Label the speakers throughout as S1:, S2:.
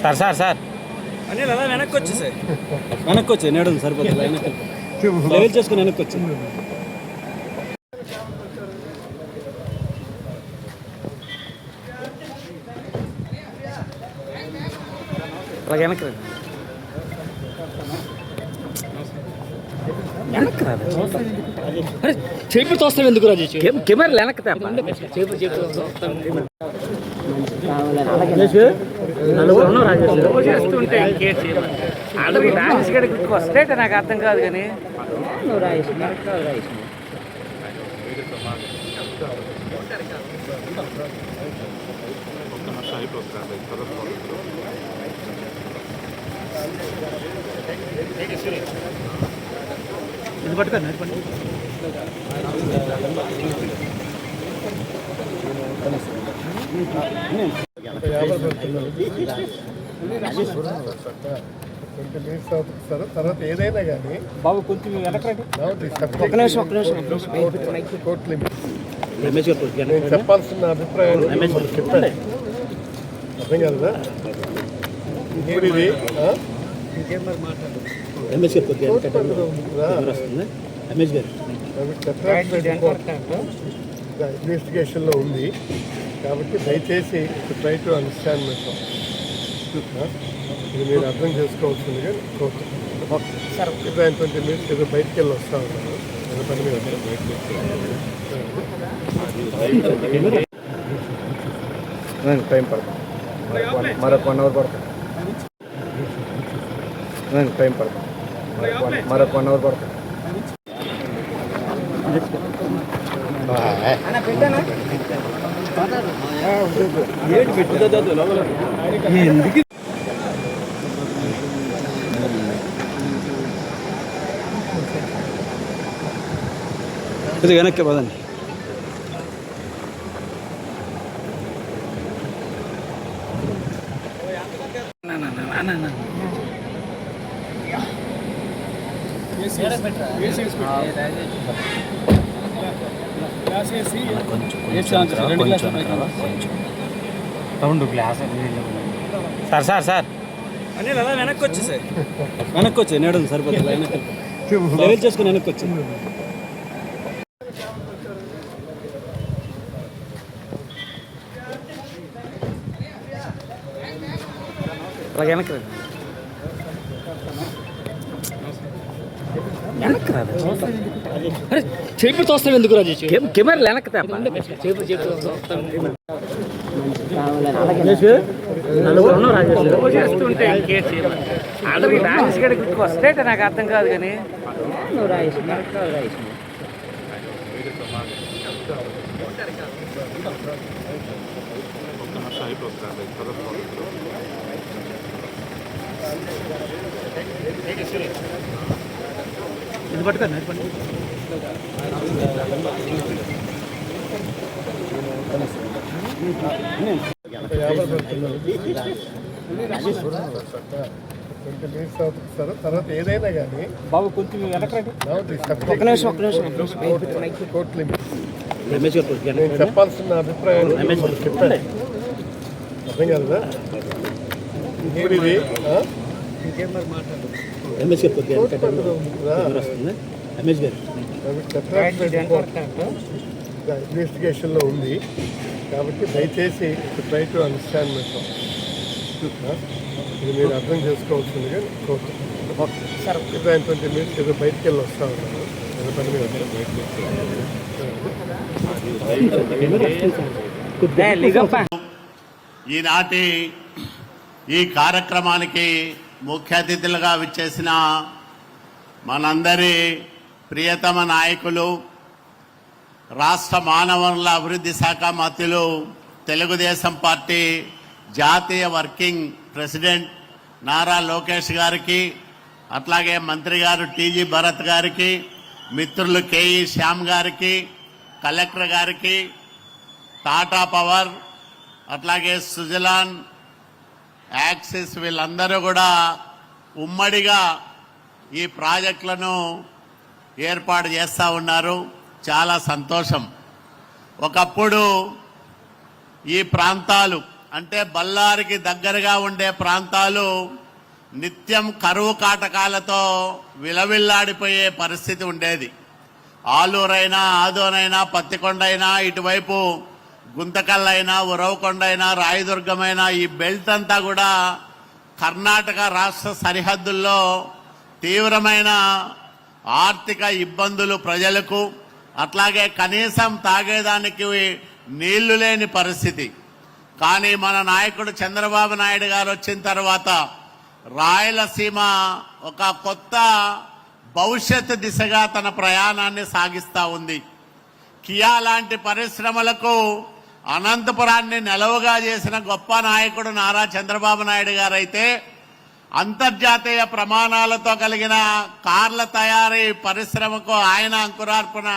S1: Sir sir sir Anil అలా వెనక్కి వచ్చి సార్ వెనక్కి వచ్చి నేడు సరిపోతుంది వెనక్కి లెవెల్ చేసుకుని వెనక్కి వచ్చి అలా వెనక్కి రండి వెనక్కి రాదు చేపి తోస్తాం ఎందుకు రాజు కెమెరా వెనక్కి చేస్తుంటే వస్తే నాకు అర్థం కాదు కానీ నువ్వు రాయేసి రాయేసి ఇది పట్టుకోండి
S2: తర్వాత ఏదైనా కానీ
S1: బాబు కొంచెం
S2: చెప్పాల్సిన అభిప్రాయం చెప్పండి అర్థం కదా ఇప్పుడు ఇది ఇన్వెస్టిగేషన్లో ఉంది కాబట్టి దయచేసి ట్రై టు అండర్స్టాండ్ మెథడ్ ఇది మీరు అర్థం చేసుకోవాల్సిందిగా కోరుతున్నాను. 20 minutes ఏదో బయటికి వెళ్ళి వస్తూ ఉన్నాను ఏదో పని మీద టైం పడుతుంది మరొక 1 hour పడుతుంది టైం పడుతుంది మరొక 1 hour పడుతుంది ఎందుకు
S1: ఇది వెనక్కి పదండి సార్ సార్ సార్ అనిల్ అలా వెనక్కి వచ్చి సార్ వెనక్కి వచ్చి నేడు సరిపోతుంది వెనక్కి లెవెల్ చేసుకుని వెనక్కి వచ్చి అలా వెనక్కి రండి వెనక్కి రాదు చేపి తోస్తాం ఎందుకు రాజు కెమెరా వెనక్కి చేస్తుంటే వస్తే నాకు అర్థం కాదు కానీ నువ్వు రాయేసి రాయేసి ఇది పట్టుకోండి
S2: తర్వాత ఏదైనా కానీ
S1: బాబు కొంచెం వెనక్కి
S2: చెప్పాల్సిన అభిప్రాయం చెప్పండి అర్థం కదా ఇప్పుడు ఇది ఇన్వెస్టిగేషన్లో ఉంది కాబట్టి దయచేసి ట్రై టు అండర్స్టాండ్ మెథడ్ ఇది మీరు అర్థం చేసుకోవాల్సిందిగా కోరుతున్నాను. 20 minutes ఏదో బయటికి వెళ్ళి వస్తూ ఉన్నాను ఏదో పని మీద
S3: ఈనాటి ఈ కార్యక్రమానికి ముఖ్య అతిథులుగా విచ్చేసిన మనందరి ప్రియతమ నాయకులు రాష్ట్ర మానవ వనరుల అభివృద్ధి శాఖ మంత్రులు తెలుగుదేశం పార్టీ జాతీయ వర్కింగ్ ప్రెసిడెంట్ నారా లోకేష్ గారికి, అట్లాగే మంత్రి గారు టీజీ భరత్ గారికి, మిత్రులు కేఈ శ్యామ్ గారికి, కలెక్టర్ గారికి, టాటా పవర్, అట్లాగే సుజలాన్ యాక్సిస్ వీళ్ళందరూ కూడా ఉమ్మడిగా ఈ ప్రాజెక్టులను ఏర్పాటు చేస్తూ ఉన్నారు. చాలా సంతోషం. ఒకప్పుడు ఈ ప్రాంతాలు అంటే బళ్ళారికి దగ్గరగా ఉండే ప్రాంతాలు నిత్యం కరువు కాటకాలతో విలవిల్లాడిపోయే పరిస్థితి ఉండేది. ఆలూరైనా, ఆదోనైనా, పత్తికొండైనా, ఇటువైపు గుంతకల్లైనా, ఉరవకొండైనా, రాయదుర్గమైనా ఈ బెల్ట్ అంతా కూడా కర్ణాటక రాష్ట్ర సరిహద్దుల్లో తీవ్రమైన ఆర్థిక ఇబ్బందులు ప్రజలకు, అట్లాగే కనీసం తాగేదానికి నీళ్లు లేని పరిస్థితి. కానీ మన నాయకుడు చంద్రబాబు నాయుడు గారు వచ్చిన తర్వాత రాయలసీమ ఒక కొత్త భవిష్యత్తు దిశగా తన ప్రయాణాన్ని సాగిస్తూ ఉంది. కియా లాంటి పరిశ్రమలకు అనంతపురాన్ని నెలవుగా చేసిన గొప్ప నాయకుడు నారా చంద్రబాబు నాయుడు గారైతే అంతర్జాతీయ ప్రమాణాలతో కలిగిన కార్ల తయారీ పరిశ్రమకు ఆయన అంకురార్పణ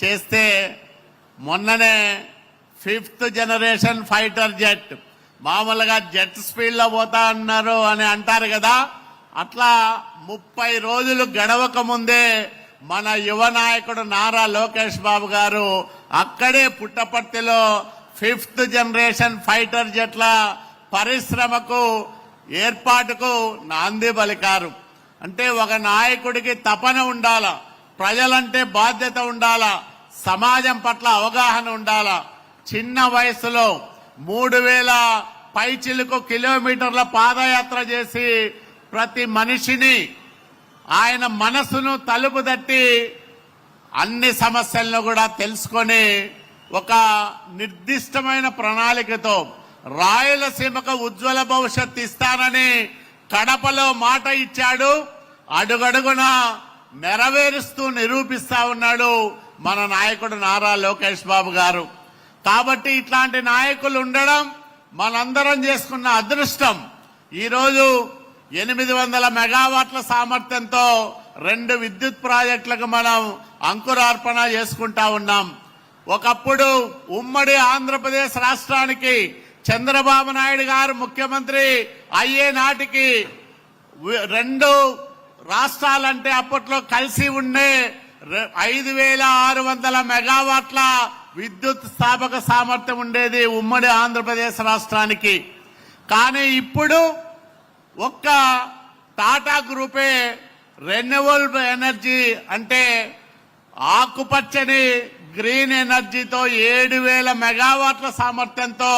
S3: చేస్తే మొన్ననే 5th జనరేషన్ ఫైటర్ జెట్, మామూలుగా జెట్ స్పీడ్లో పోతా అన్నారు అని అంటారు కదా, అట్లా 30 రోజులు గడవక ముందే మన యువ నాయకుడు నారా లోకేష్ బాబు గారు అక్కడే పుట్టపర్తిలో 5th జనరేషన్ ఫైటర్ జెట్ల పరిశ్రమకు ఏర్పాటుకు నాంది పలికారు. అంటే ఒక నాయకుడికి తపన ఉండాలా, ప్రజలంటే బాధ్యత ఉండాలా, సమాజం పట్ల అవగాహన ఉండాలా. చిన్న వయసులో 3000 పైచిలుకు కిలోమీటర్ల పాదయాత్ర చేసి ప్రతి మనిషిని ఆయన మనసును తలుపు తట్టి అన్ని సమస్యలను కూడా తెలుసుకొని ఒక నిర్దిష్టమైన ప్రణాళికతో రాయలసీమకు ఉజ్వల భవిష్యత్తు ఇస్తానని కడపలో మాట ఇచ్చాడు. అడుగడుగున నెరవేరుస్తూ నిరూపిస్తా ఉన్నాడు మన నాయకుడు నారా లోకేష్ బాబు గారు. కాబట్టి ఇట్లాంటి నాయకులు ఉండడం మనందరం చేసుకున్న అదృష్టం. ఈరోజు 800 మెగావాట్ల సామర్థ్యంతో 2 విద్యుత్ ప్రాజెక్టులకు మనం అంకురార్పణ చేసుకుంటా ఉన్నాం. ఒకప్పుడు ఉమ్మడి ఆంధ్రప్రదేశ్ రాష్ట్రానికి చంద్రబాబు నాయుడు గారు ముఖ్యమంత్రి అయ్యే నాటికి 2 రాష్ట్రాలంటే అప్పట్లో కలిసి ఉండే 5600 మెగావాట్ల విద్యుత్ స్థాపక సామర్థ్యం ఉండేది ఉమ్మడి ఆంధ్రప్రదేశ్ రాష్ట్రానికి. కానీ ఇప్పుడు ఒక్క టాటా గ్రూపే రెన్యూవబుల్ ఎనర్జీ అంటే ఆకుపచ్చని గ్రీన్ ఎనర్జీతో 7000 మెగావాట్ల సామర్థ్యంతో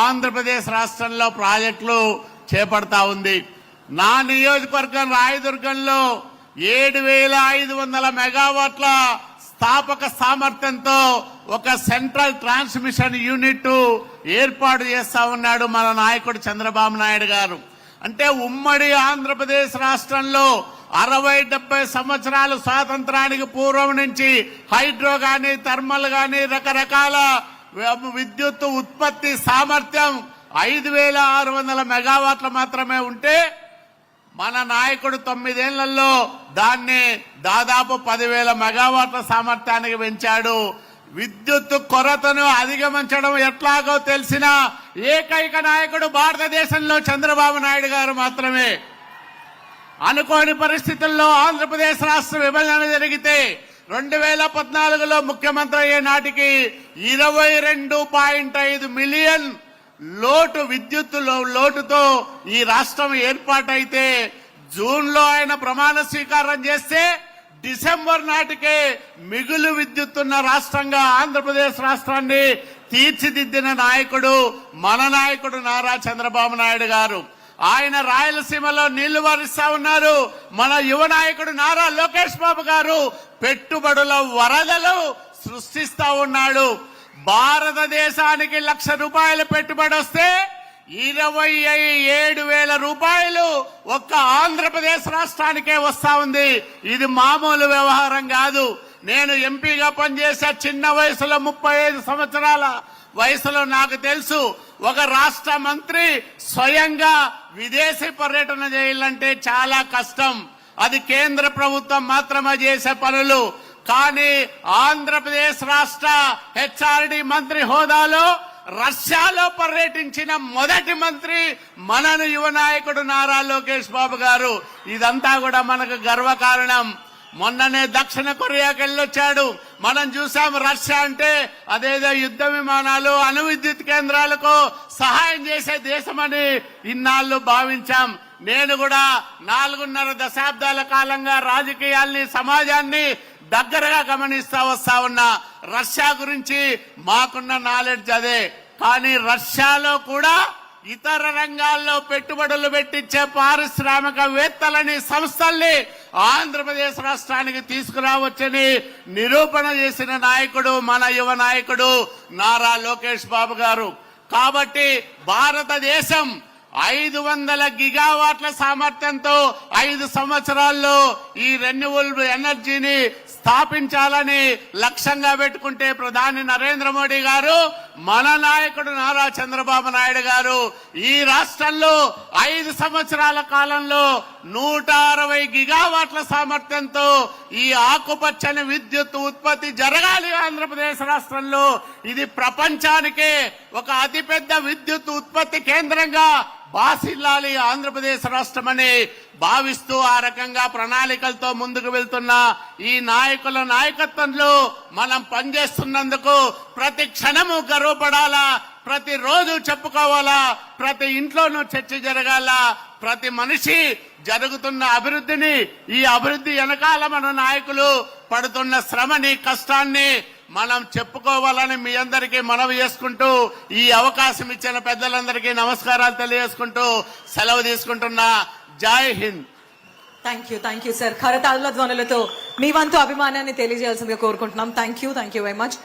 S3: ఆంధ్రప్రదేశ్ రాష్ట్రంలో ప్రాజెక్టులు చేపడతా ఉంది. నా నియోజకవర్గం రాయదుర్గంలో 7500 మెగావాట్ల స్థాపక సామర్థ్యంతో ఒక సెంట్రల్ ట్రాన్స్మిషన్ యూనిట్ ఏర్పాటు చేస్తా ఉన్నాడు మన నాయకుడు చంద్రబాబు నాయుడు గారు. అంటే ఉమ్మడి ఆంధ్రప్రదేశ్ రాష్ట్రంలో 60-70 సంవత్సరాలు స్వాతంత్రానికి పూర్వం నుంచి హైడ్రో గాని, థర్మల్ గాని రకరకాల విద్యుత్ ఉత్పత్తి సామర్థ్యం 5600 మెగావాట్ల మాత్రమే ఉంటే మన నాయకుడు 9 ఏళ్లలో దాన్ని దాదాపు 10,000 మెగావాట్ల సామర్థ్యానికి పెంచాడు. విద్యుత్ కొరతను అధిగమించడం ఎట్లాగో తెలిసిన ఏకైక నాయకుడు భారతదేశంలో చంద్రబాబు నాయుడు గారు మాత్రమే. అనుకోని పరిస్థితుల్లో ఆంధ్రప్రదేశ్ రాష్ట్ర విభజన జరిగితే 2014లో ముఖ్యమంత్రి అయ్యే నాటికి 22.5 మిలియన్ లోటు విద్యుత్ లోటుతో ఈ రాష్ట్రం ఏర్పాటైతే జూన్లో ఆయన ప్రమాణ స్వీకారం చేస్తే డిసెంబర్ నాటికే మిగులు విద్యుత్తున్న రాష్ట్రంగా ఆంధ్రప్రదేశ్ రాష్ట్రాన్ని తీర్చిదిద్దిన నాయకుడు మన నాయకుడు నారా చంద్రబాబు నాయుడు గారు. ఆయన రాయలసీమలో నీళ్లు వారిస్తా ఉన్నారు. మన యువ నాయకుడు నారా లోకేష్ బాబు గారు పెట్టుబడుల వరదలు సృష్టిస్తా ఉన్నాడు. భారతదేశానికి ₹1,00,000 పెట్టుబడి వస్తే 27,000 రూపాయలు ఒక్క ఆంధ్రప్రదేశ్ రాష్ట్రానికే వస్తా ఉంది. ఇది మామూలు వ్యవహారం కాదు. నేను ఎంపీగా పనిచేసే చిన్న వయసులో 35 సంవత్సరాల వయసులో నాకు తెలుసు ఒక రాష్ట్ర మంత్రి స్వయంగా విదేశీ పర్యటన చేయాలంటే చాలా కష్టం. అది కేంద్ర ప్రభుత్వం మాత్రమే చేసే పనులు. కానీ ఆంధ్రప్రదేశ్ రాష్ట్ర హెచ్ఆర్డి మంత్రి హోదాలో రష్యాలో పర్యటించిన మొదటి మంత్రి మన యువ నాయకుడు నారా లోకేష్ బాబు గారు. ఇదంతా కూడా మనకు గర్వకారణం. మొన్ననే దక్షిణ కొరియాకి వెళ్ళొచ్చాడు. మనం చూసాం రష్యా అంటే అదేదో యుద్ధ విమానాలు, అణు విద్యుత్ కేంద్రాలకు సహాయం చేసే దేశమని ఇన్నాళ్లు భావించాం. నేను కూడా 4.5 దశాబ్దాల కాలంగా రాజకీయాల్ని, సమాజాన్ని దగ్గరగా గమనిస్తా వస్తా ఉన్నా. రష్యా గురించి మాకున్న నాలెడ్జ్ అదే. కానీ రష్యాలో కూడా ఇతర రంగాల్లో పెట్టుబడులు పెట్టించే పారిశ్రామికవేత్తలని, సంస్థల్ని ఆంధ్రప్రదేశ్ రాష్ట్రానికి తీసుకురావచ్చని నిరూపణ చేసిన నాయకుడు మన యువ నాయకుడు నారా లోకేష్ బాబు గారు. కాబట్టి భారతదేశం 500 గిగావాట్ల సామర్థ్యంతో 5 సంవత్సరాల్లో ఈ రెన్యూవబుల్ ఎనర్జీని స్థాపించాలని లక్ష్యంగా పెట్టుకుంటే ప్రధాని నరేంద్ర మోడీ గారు, మన నాయకుడు నారా చంద్రబాబు నాయుడు గారు ఈ రాష్ట్రంలో 5 సంవత్సరాల కాలంలో 160 గిగావాట్ల సామర్థ్యంతో ఈ ఆకుపచ్చని విద్యుత్ ఉత్పత్తి జరగాలి ఆంధ్రప్రదేశ్ రాష్ట్రంలో. ఇది ప్రపంచానికే ఒక అతిపెద్ద విద్యుత్ ఉత్పత్తి కేంద్రంగా బాసిల్లాలి ఆంధ్రప్రదేశ్ రాష్ట్రమని భావిస్తూ ఆ రకంగా ప్రణాళికలతో ముందుకు వెళ్తున్న ఈ నాయకుల నాయకత్వంలో మనం పనిచేస్తున్నందుకు ప్రతి క్షణము గర్వపడాలా, ప్రతి రోజు చెప్పుకోవాలా, ప్రతి ఇంట్లోనూ చర్చ జరగాల. ప్రతి మనిషి జరుగుతున్న అభివృద్ధిని, ఈ అభివృద్ధి వెనకాల మన నాయకులు పడుతున్న శ్రమని, కష్టాన్ని మనం చెప్పుకోవాలని మీ అందరికీ మనవి చేసుకుంటూ, ఈ అవకాశం ఇచ్చిన పెద్దలందరికీ నమస్కారాలు తెలియజేసుకుంటూ సెలవు తీసుకుంటున్నా. Jai Hind.
S4: Thank you sir. కరతాళ ధ్వనులతో మీ వంతు అభిమానాన్ని తెలియజేయాల్సిందిగా కోరుకుంటున్నాం. Thank you very much.